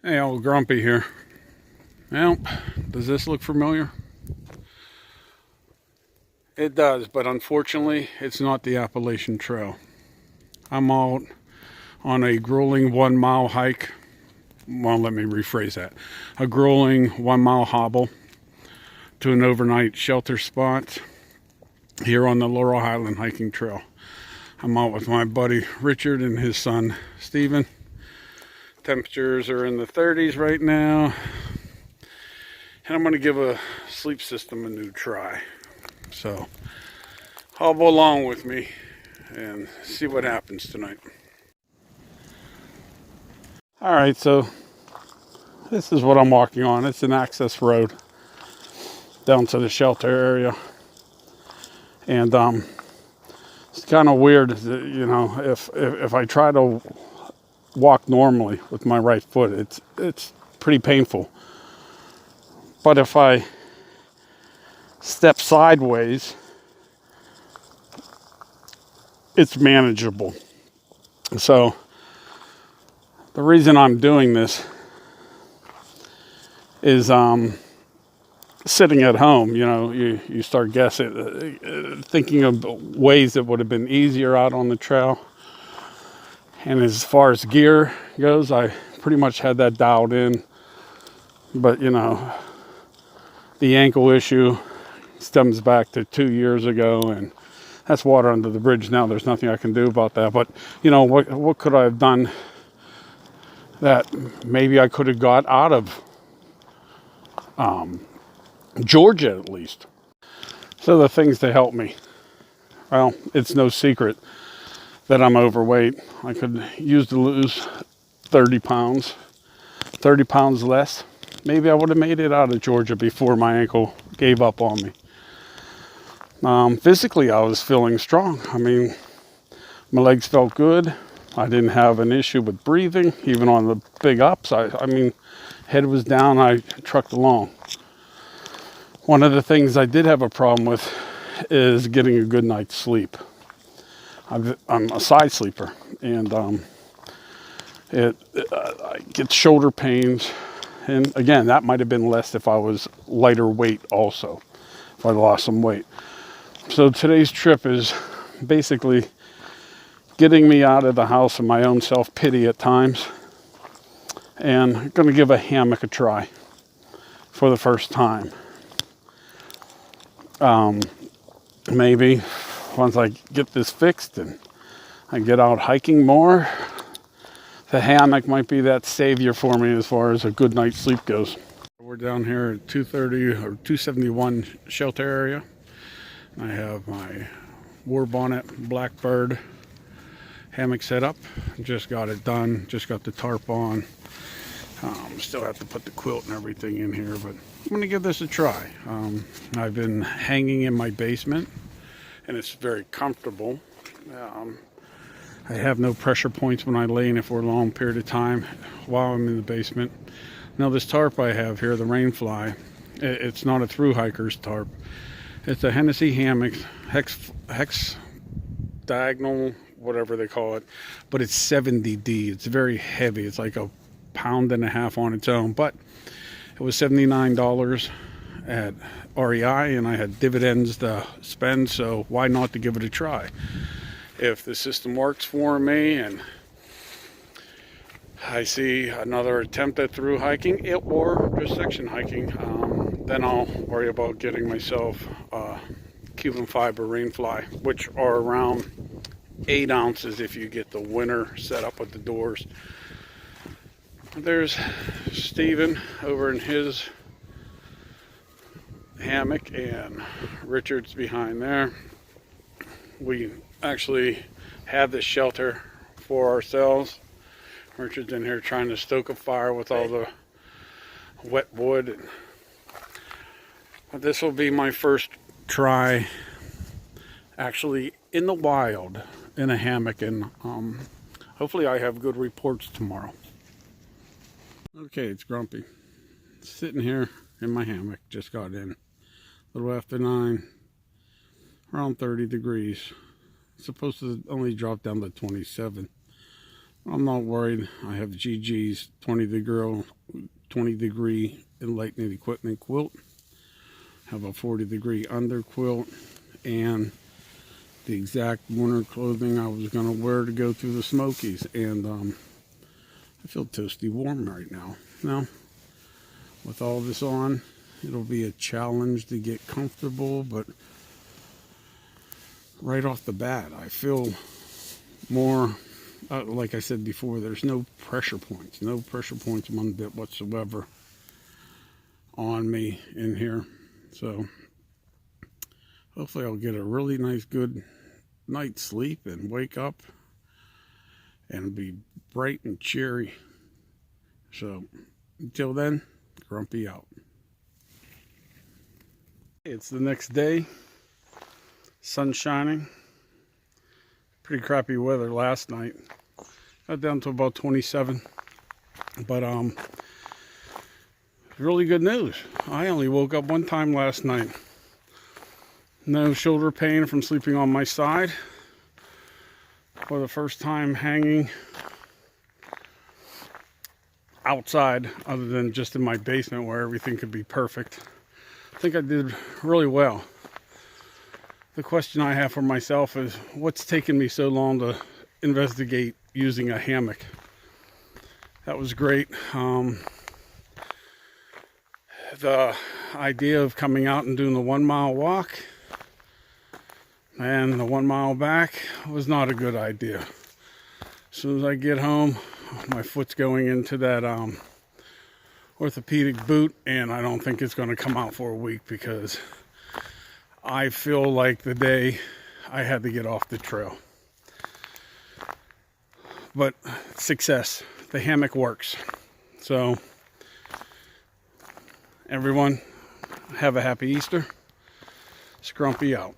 Hey, old Grumpy here. Well, does this look familiar? It does, but unfortunately, it's not the Appalachian Trail. I'm out on a grueling 1 mile hike. Well, let me rephrase that. A grueling 1 mile hobble to an overnight shelter spot here on the Laurel Highlands Hiking Trail. I'm out with my buddy Richard and his son Steven. Temperatures are in the 30s right now. And I'm going to give a sleep system a new try. So, hobble along with me and see what happens tonight. Alright, so this is what I'm walking on. It's an access road down to the shelter area. And it's kind of weird, you know, if I try to walk normally with my right foot, it's pretty painful. But if I step sideways, it's manageable. So the reason I'm doing this is sitting at home, you know, you start guessing, thinking of ways that would have been easier out on the trail. And as far as gear goes, I pretty much had that dialed in. But, you know, the ankle issue stems back to 2 years ago, and that's water under the bridge now. There's nothing I can do about that. But, you know, what could I have done that maybe I could have got out of Georgia at least? So the things to help me. Well, it's no secret that I'm overweight. I could use to lose 30 pounds. 30 pounds less. Maybe I would have made it out of Georgia before my ankle gave up on me. Physically, I was feeling strong. I mean, my legs felt good. I didn't have an issue with breathing, even on the big ups. I mean, head was down, I trucked along. One of the things I did have a problem with is getting a good night's sleep. I'm a side sleeper, and I get shoulder pains. And again, that might have been less if I was lighter weight also, if I lost some weight. So today's trip is basically getting me out of the house and my own self-pity at times, and I'm going to give a hammock a try for the first time. Maybe once I get this fixed and I get out hiking more, the hammock might be that savior for me as far as a good night's sleep goes. We're down here at 230 or 271 shelter area. I have my war bonnet Blackbird hammock set up. Just got it done. Just got the tarp on. Still have to put the quilt and everything in here, but I'm going to give this a try. I've been hanging in my basement, and it's very comfortable. I have no pressure points when I lay in it for a long period of time while I'm in the basement. Now this tarp I have here, the Rainfly, it's not a through hiker's tarp. It's a Hennessy hammock, hex diagonal, whatever they call it, but it's 70D. It's very heavy. It's like 1.5 pounds on its own, but it was $79 at REI, and I had dividends to spend, so why not to give it a try? If the system works for me and I see another attempt at through hiking or just section hiking, then I'll worry about getting myself Cuban fiber Rainfly, which are around 8 ounces if you get the winter set up with the doors. There's Steven over in his hammock, and Richard's behind there. We actually have this shelter for ourselves. Richard's in here trying to stoke a fire with all the wet wood. But this will be my first try actually in the wild in a hammock, and hopefully I have good reports tomorrow. Okay, it's Grumpy. Sitting here in my hammock, just got in. A little after 9, around 30 degrees. It's supposed to only drop down to 27. I'm not worried. I have GG's 20 degree enlightening equipment quilt. Have a 40 degree under quilt and the exact winter clothing I was going to wear to go through the Smokies. And I feel toasty warm right now. Now, with all this on, it'll be a challenge to get comfortable, but right off the bat, I feel more, like I said before, there's no pressure points one bit whatsoever on me in here. So hopefully I'll get a really nice, good night's sleep and wake up and be bright and cheery. So until then, Grumpy out. It's the next day. Sun shining. Pretty crappy weather last night. Got down to about 27. But really good news. I only woke up one time last night. No shoulder pain from sleeping on my side. For the first time hanging outside other than just in my basement where everything could be perfect. I think I did really well. The question I have for myself is, what's taken me so long to investigate using a hammock? That was great. The idea of coming out and doing the 1 mile walk and the 1 mile back was not a good idea. As soon as I get home, my foot's going into that orthopedic boot, and I don't think it's going to come out for a week because I feel like the day I had to get off the trail. But success. The hammock works. So everyone, have a happy Easter. Scrumpy out.